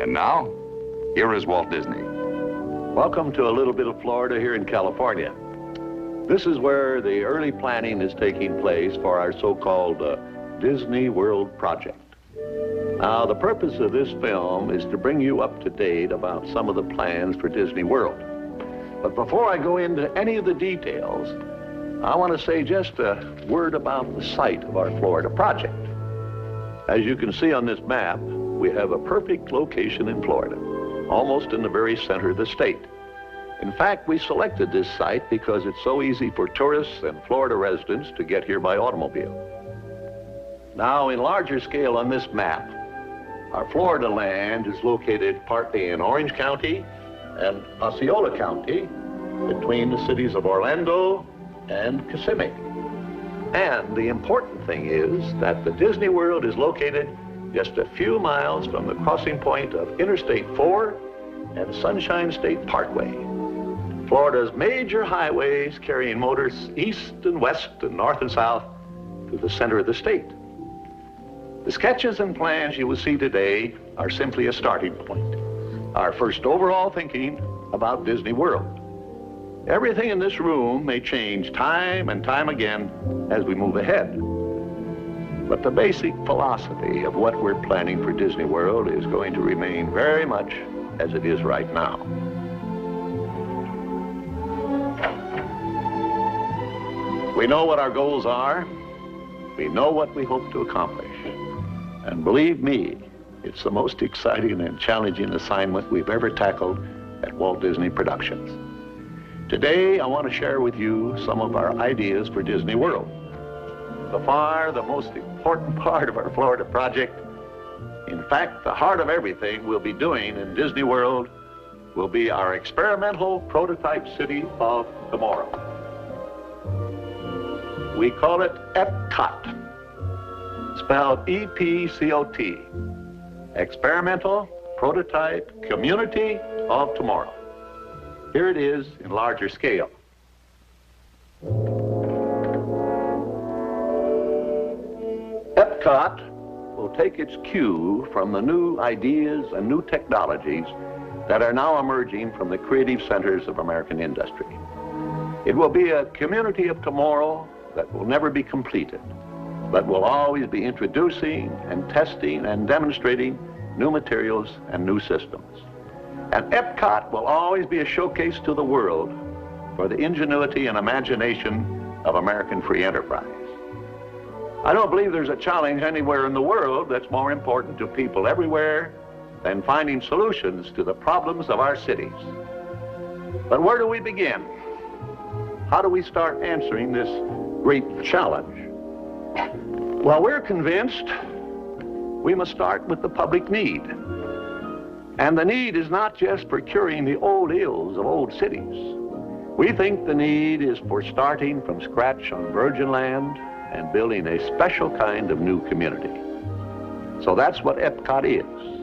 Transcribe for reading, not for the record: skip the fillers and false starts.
And now, here is Walt Disney. Welcome to a little bit of Florida here in California. This is where the early planning is taking place for our so-called Disney World project. Now, the purpose of this film is to bring you up to date about some of the plans for Disney World. But before I go into any of the details, I want to say just a word about the site of our Florida project. As you can see on this map, we have a perfect location in Florida, almost in the very center of the state. In fact, we selected this site because it's so easy for tourists and Florida residents to get here by automobile. Now, in larger scale on this map, our Florida land is located partly in Orange County and Osceola County, between the cities of Orlando and Kissimmee. And the important thing is that the Disney World is located just a few miles from the crossing point of Interstate 4 and Sunshine State Parkway, Florida's major highways carrying motors east and west and north and south to the center of the state. The sketches and plans you will see today are simply a starting point, our first overall thinking about Disney World. Everything in this room may change time and time again as we move ahead. But the basic philosophy of what we're planning for Disney World is going to remain very much as it is right now. We know what our goals are. We know what we hope to accomplish. And believe me, it's the most exciting and challenging assignment we've ever tackled at Walt Disney Productions. Today, I want to share with you some of our ideas for Disney World. By far, the most important part of our Florida project, in fact, the heart of everything we'll be doing in Disney World, will be our experimental prototype city of tomorrow. We call it Epcot, spelled E-P-C-O-T, Experimental Prototype Community of Tomorrow. Here it is in larger scale. Epcot will take its cue from the new ideas and new technologies that are now emerging from the creative centers of American industry. It will be a community of tomorrow that will never be completed, but will always be introducing and testing and demonstrating new materials and new systems. And Epcot will always be a showcase to the world for the ingenuity and imagination of American free enterprise. I don't believe there's a challenge anywhere in the world that's more important to people everywhere than finding solutions to the problems of our cities. But where do we begin? How do we start answering this great challenge? Well, we're convinced we must start with the public need. And the need is not just for curing the old ills of old cities. We think the need is for starting from scratch on virgin land and building a special kind of new community. So that's what Epcot is.